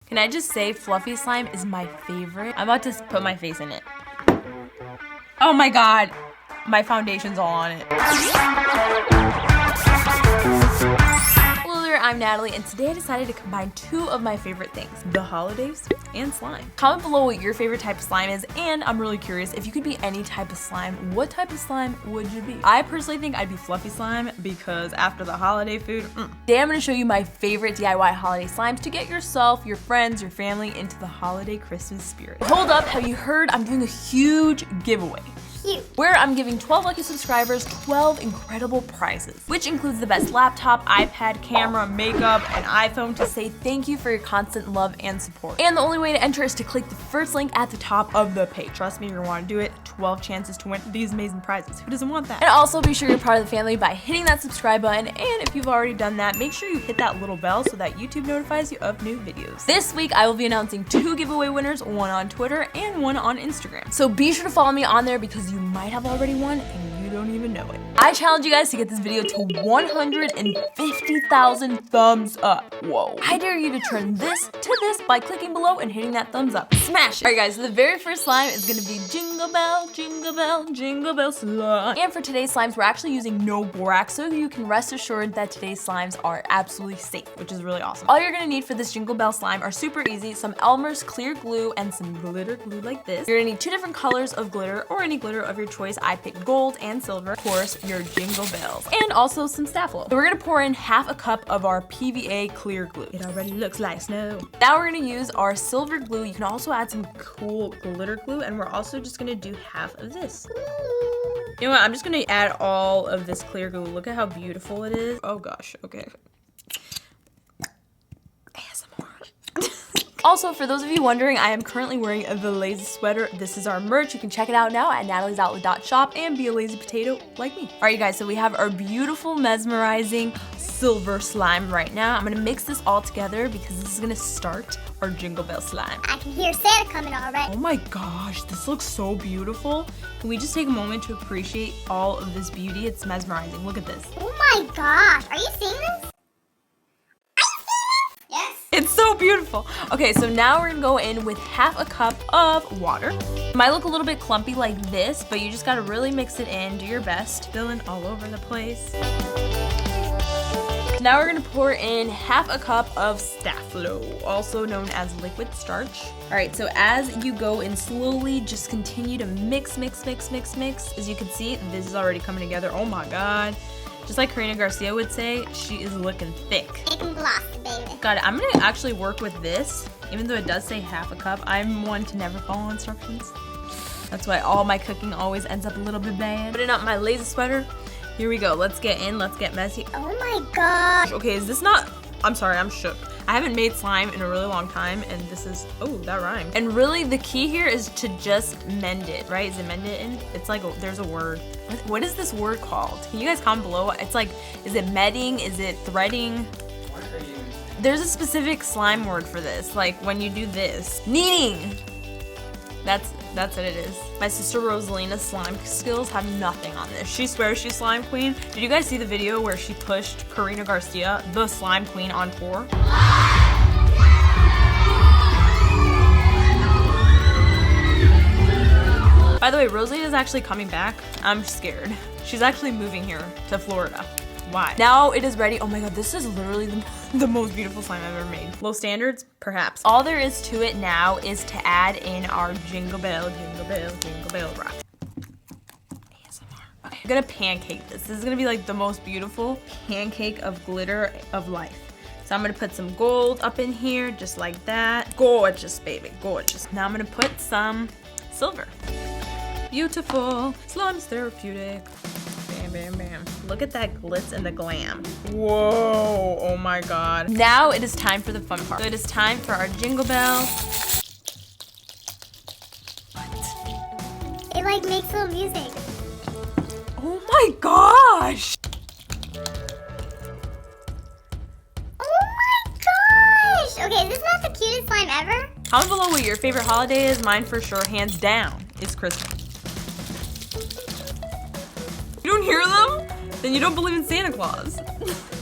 Can I just say fluffy slime is my favorite? I'm about to put my face in it. Oh my god. My foundation's all on it. Hello there, I'm Natalie, and today I decided to combine two of my favorite things, the holidays and slime. Comment below what your favorite type of slime is, and I'm really curious, if you could be any type of slime, what type of slime would you be? I personally think I'd be fluffy slime because after the holiday food, Today I'm gonna show you my favorite DIY holiday slimes to get yourself, your friends, your family into the holiday Christmas spirit. Hold up, have you heard? I'm doing a huge giveaway. Where I'm giving 12 lucky subscribers 12 incredible prizes, which includes the best laptop, iPad, camera, makeup, and iPhone to say thank you for your constant love and support. And the only way to enter is to click the first link at the top of the page. Trust me, you're gonna want to do it. 12 chances to win these amazing prizes. Who doesn't want that? And also be sure you're part of the family by hitting that subscribe button, and if you've already done that, make sure you hit that little bell so that YouTube notifies you of new videos. This week, I will be announcing 2 giveaway winners, one on Twitter and one on Instagram. So be sure to follow me on there because you might have already won and you don't even know it. I challenge you guys to get this video to 150,000 thumbs up. Whoa. I dare you to turn this to this by clicking below and hitting that thumbs up. Smash it. Alright guys, so the very first slime is gonna be Jingle Bell, Jingle Bell, Jingle Bell slime. And for today's slimes, we're actually using no borax, so you can rest assured that today's slimes are absolutely safe, which is really awesome. All you're gonna need for this Jingle Bell slime are super easy, some Elmer's clear glue and some glitter glue like this. You're gonna need 2 different colors of glitter or any glitter of your choice. I picked gold and silver. Of course, your Jingle Bells. And also some Stafflo. So we're gonna pour in half a cup of our PVA clear glue. It already looks like snow. Now we're gonna use our silver glue. You can also add some cool glitter glue, and we're also just gonna do half of this. You know what? I'm just gonna add all of this clear glue. Look at how beautiful it is. Oh gosh, okay. Also, for those of you wondering, I am currently wearing the lazy sweater. This is our merch. You can check it out now at nataliesoutlet.shop and be a lazy potato like me. All right, you guys, so we have our beautiful, mesmerizing silver slime right now. I'm gonna mix this all together because this is gonna start our Jingle Bell slime. I can hear Santa coming already. Oh my gosh, this looks so beautiful. Can we just take a moment to appreciate all of this beauty? It's mesmerizing. Look at this. Oh my gosh, are you seeing this? It's so beautiful. Okay, so now we're gonna go in with half a cup of water. It might look a little bit clumpy like this, but you just gotta really mix it in, do your best, filling all over the place. Now we're gonna pour in half a cup of Stafflo, also known as liquid starch. All right, so as you go in slowly, just continue to mix, mix, mix, mix, mix. As you can see, this is already coming together. Oh my God. Just like Karina Garcia would say, she is looking thick. Thick and glossy, baby. Got it. I'm gonna actually work with this, even though it does say half a cup. I'm one to never follow instructions. That's why all my cooking always ends up a little bit bad. Putting up my lazy sweater. Here we go. Let's get in. Let's get messy. Oh my gosh. Okay, is this not? I'm sorry, I'm shook. I haven't made slime in a really long time, and this is, oh, that rhymed. And really, the key here is to just mend it, right? Is it mend it in? It's like, there's a word. What is this word called? Can you guys comment below? It's like, is it medding? Is it threading? There's a specific slime word for this, like when you do this. Kneading! That's what it is. My sister Rosalina's slime skills have nothing on this. She swears she's slime queen. Did you guys see the video where she pushed Karina Garcia, the slime queen, on tour? By the way, Rosalina's actually coming back. I'm scared. She's actually moving here to Florida. Why? Now it is ready. Oh my God, this is literally the most beautiful slime I've ever made. Low standards? Perhaps. All there is to it now is to add in our Jingle Bell, Jingle Bell, Jingle Bell rock. ASMR. Okay, I'm gonna pancake this. This is gonna be like the most beautiful pancake of glitter of life. So I'm gonna put some gold up in here, just like that. Gorgeous, baby, gorgeous. Now I'm gonna put some silver. Beautiful. Slime's therapeutic. Bam, bam, bam. Look at that glitz and the glam. Whoa, oh my God. Now it is time for the fun part. So it is time for our Jingle Bell. It like makes little music. Oh my gosh. Oh my gosh. Okay, is this not the cutest slime ever? Comment below what your favorite holiday is. Mine for sure, hands down, is Christmas. You don't hear them? Then you don't believe in Santa Claus.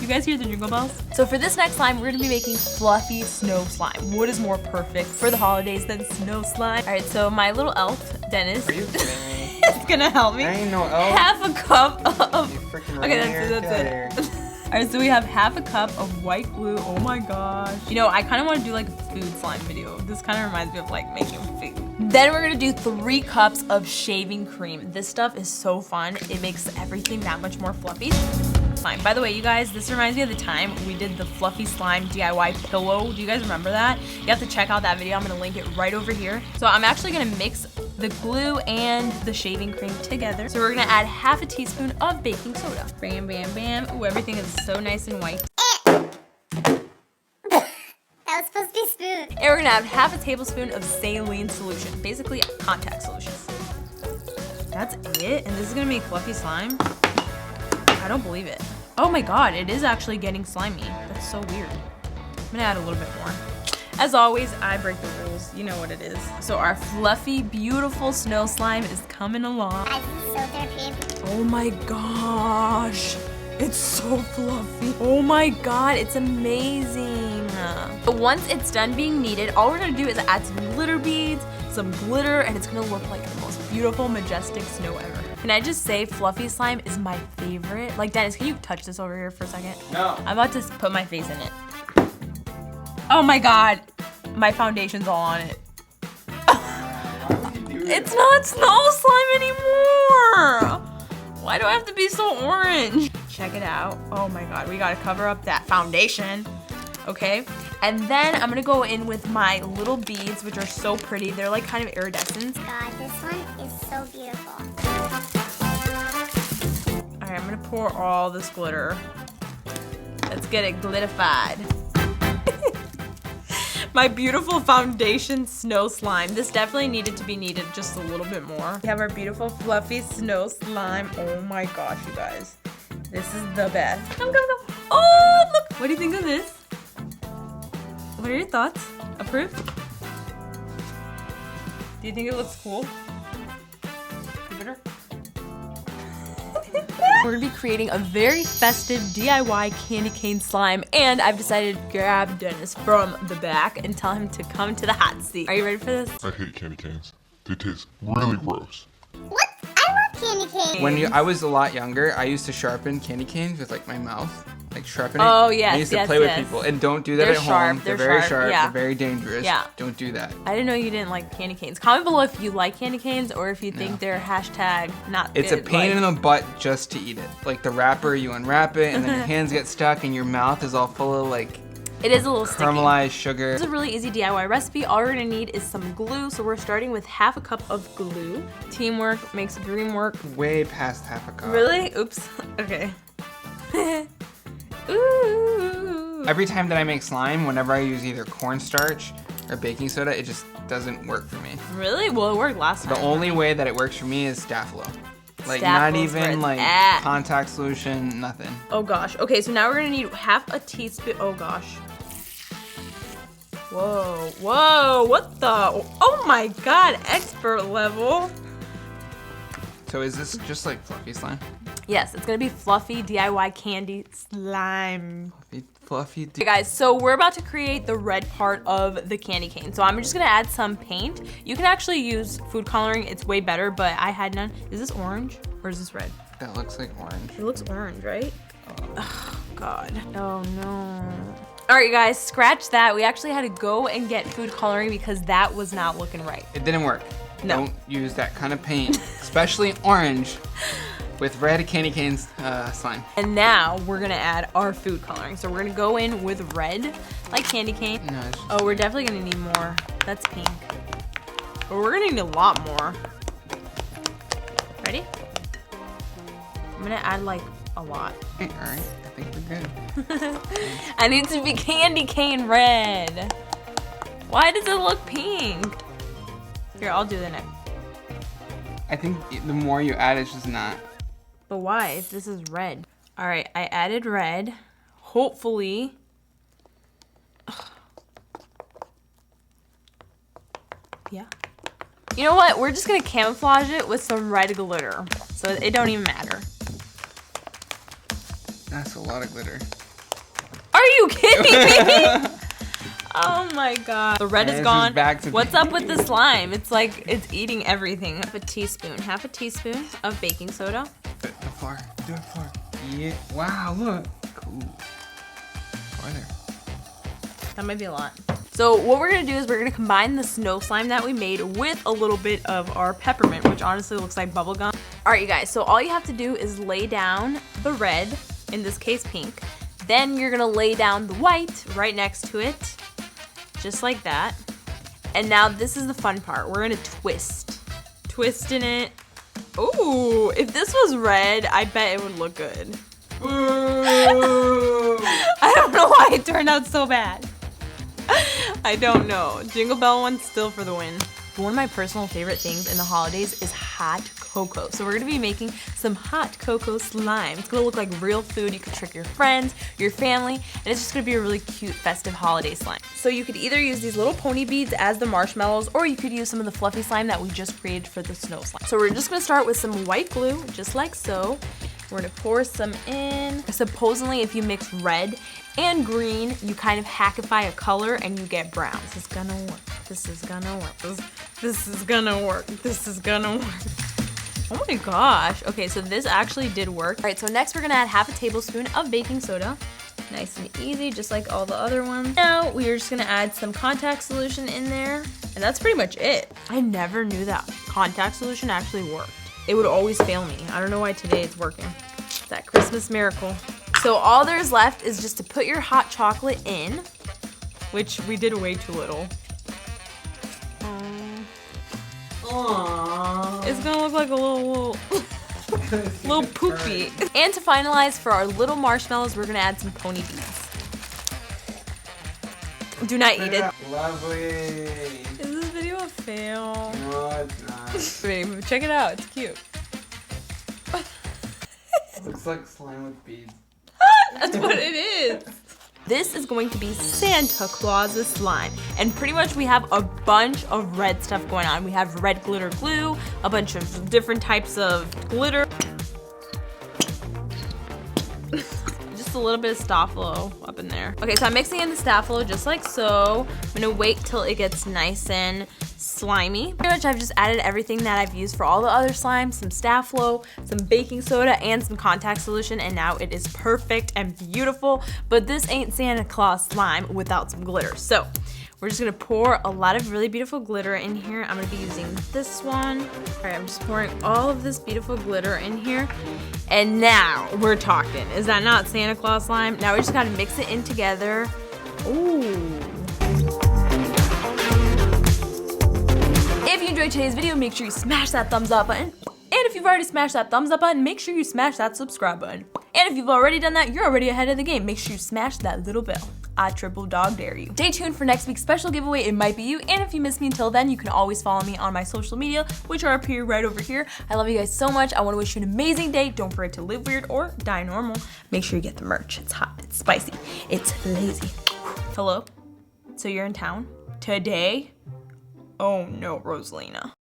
You guys hear the jingle bells? So for this next slime, we're gonna be making fluffy snow slime. What is more perfect for the holidays than snow slime? All right, so my little elf, Dennis, Are you kidding me? is gonna help me. I ain't no elf. Half a cup of, You freaking okay, reindeer. that's Get it. outta here. All right, so we have half a cup of white glue. Oh my gosh. You know, I kind of want to do like a food slime video. This kind of reminds me of like making food. Then we're gonna do 3 cups of shaving cream. This stuff is so fun. It makes everything that much more fluffy. Slime. By the way, you guys, this reminds me of the time we did the fluffy slime DIY pillow. Do you guys remember that? You have to check out that video. I'm gonna link it right over here. So I'm actually gonna mix the glue and the shaving cream together. So we're gonna add half a teaspoon of baking soda. Bam, bam, bam. Ooh, everything is so nice and white. That was supposed to be smooth. And we're gonna add half a tablespoon of saline solution, basically contact solution. That's it? And this is gonna make fluffy slime? I don't believe it. Oh my god, it is actually getting slimy. That's so weird. I'm gonna add a little bit more. As always, I break the rules. You know what it is. So our fluffy, beautiful snow slime is coming along. Guys, this is so therapeutic. Oh my gosh. It's so fluffy. Oh my god, it's amazing. But once it's done being kneaded, all we're gonna do is add some glitter beads, some glitter, and it's gonna look like the most beautiful, majestic snow ever. Can I just say fluffy slime is my favorite? Like, Dennis, can you touch this over here for a second? No. I'm about to put my face in it. Oh my god, my foundation's all on it. It's not snow slime anymore. Why do I have to be so orange? Check it out. Oh my god, we gotta cover up that foundation. Okay, and then I'm gonna go in with my little beads, which are so pretty. They're like kind of iridescent. God, this one is so beautiful. All right, I'm gonna pour all this glitter. Let's get it glittified. My beautiful foundation snow slime. This definitely needed to be kneaded just a little bit more. We have our beautiful fluffy snow slime. Oh my gosh, you guys. This is the best. Come, come, come. Oh, look. What do you think of this? What are your thoughts? Approve? Do you think it looks cool? Give it her. We're gonna be creating a very festive DIY candy cane slime, and I've decided to grab Dennis from the back and tell him to come to the hot seat. Are you ready for this? I hate candy canes. They taste really gross. What? I love candy cane. When I was a lot younger, I used to sharpen candy canes with like my mouth, like sharpen it. Oh, yes, I used to yes, play yes. with people, and don't do that They're at sharp, home. they're very sharp, sharp. yeah. They're very dangerous. Yeah. Don't do that. I didn't know you didn't like candy canes. Comment below if you like candy canes or if you think No. they're hashtag not It's good. a pain like, in the butt just to eat it. Like the wrapper, you unwrap it, and then your hands get stuck, and your mouth is all full of like It is a little sticky. caramelized sugar. This is a really easy DIY recipe. All we're gonna need is some glue. So we're starting with half a cup of glue. Teamwork makes the dream work. Way past half a cup. Really? Oops. Okay. Ooh. Every time that I make slime, whenever I use either cornstarch or baking soda, it just doesn't work for me. Really? Well, it worked last time. The only way that it works for me is Stafilo. Like not Staffilo's where even it's like at. contact solution, nothing. Oh gosh. Okay, so now we're gonna need half a teaspoon. Oh gosh. Whoa, whoa, what the? Oh my god, expert level. So is this just like fluffy slime? Yes, it's gonna be fluffy DIY candy slime. Fluffy. Okay guys, so we're about to create the red part of the candy cane. So I'm just gonna add some paint. You can actually use food coloring, it's way better, but I had none. Is this orange or is this red? That looks like orange. It looks orange, right? Oh god. Oh no. All right guys, scratch that. We actually had to go and get food coloring because that was not looking right. It didn't work. No. Don't use that kind of paint, especially orange, with red candy canes slime. And now we're gonna add our food coloring. So we're gonna go in with red, like candy cane. No, it's just, Oh, we're definitely gonna need more. That's pink. But we're gonna need a lot more. Ready? I'm gonna add like a lot. all right. I think we're good. I need to be candy cane red. Why does it look pink? Here, I'll do the next. I think the more you add, it's just not. But why? If this is red. All right, I added red. Hopefully. Ugh. Yeah. You know what? We're just gonna camouflage it with some red glitter. So it don't even matter. That's a lot of glitter. you kidding me? Oh my god. The red is gone. What's up with the slime? It's like it's eating everything. Half a teaspoon of baking soda. Do it far. Yeah. Wow, look. Cool. Farther. That might be a lot. So what we're gonna do is we're gonna combine the snow slime that we made with a little bit of our peppermint, which honestly looks like bubble gum. All right, you guys, so all you have to do is lay down the red, in this case pink. Then you're gonna lay down the white right next to it, just like that. And now this is the fun part. We're gonna twist. Twist in it. Ooh, if this was red, I bet it would look good. Ooh. I don't know why it turned out so bad. I don't know. Jingle Bell one's still for the win. One of my personal favorite things in the holidays is hot cocoa. So we're gonna be making some hot cocoa slime. It's gonna look like real food. You can trick your friends, your family, and it's just gonna be a really cute festive holiday slime. So you could either use these little pony beads as the marshmallows, or you could use some of the fluffy slime that we just created for the snow slime. So we're just gonna start with some white glue, just like so. We're gonna pour some in. Supposedly, if you mix red and green, you kind of hackify a color and you get brown. This is gonna work. This is gonna work. This is gonna work. This is gonna work. Oh my gosh. Okay, so this actually did work. All right, so next we're gonna add half a tablespoon of baking soda. Nice and easy, just like all the other ones. Now we're just gonna add some contact solution in there, and that's pretty much it. I never knew that contact solution actually worked. It would always fail me. I don't know why today it's working. That Christmas miracle. So all there's left is just to put your hot chocolate in, which we did way too little. It's gonna look like a little poopy. And to finalize, for our little marshmallows, we're gonna add some pony beads. Do not eat it. Lovely. Is this video a fail? No, it's not. Wait, check it out. It's cute. Looks like slime with beads. That's what it is. This is going to be Santa Claus's slime. And pretty much we have a bunch of red stuff going on. We have red glitter glue, a bunch of different types of glitter. Just a little bit of Staffalo up in there. Okay, so I'm mixing in the Staffalo just like so. I'm gonna wait till it gets nice and slimy. Pretty much I've just added everything that I've used for all the other slimes, some Staffalo, some baking soda, and some contact solution, and now it is perfect and beautiful. But this ain't Santa Claus slime without some glitter. So we're just gonna pour a lot of really beautiful glitter in here. I'm gonna be using this one. All right, I'm just pouring all of this beautiful glitter in here. And now we're talking. Is that not Santa Claus slime? Now we just gotta mix it in together. Ooh. If you enjoyed today's video, make sure you smash that thumbs up button. And if you've already smashed that thumbs up button, make sure you smash that subscribe button. And if you've already done that, you're already ahead of the game. Make sure you smash that little bell. I triple dog dare you. Stay tuned for next week's special giveaway. It might be you. And if you miss me until then, you can always follow me on my social media, which are up here right over here. I love you guys so much. I want to wish you an amazing day. Don't forget to live weird or die normal. Make sure you get the merch. It's hot, it's spicy, it's lazy. Hello? So you're in town? Today? Oh no, Rosalina.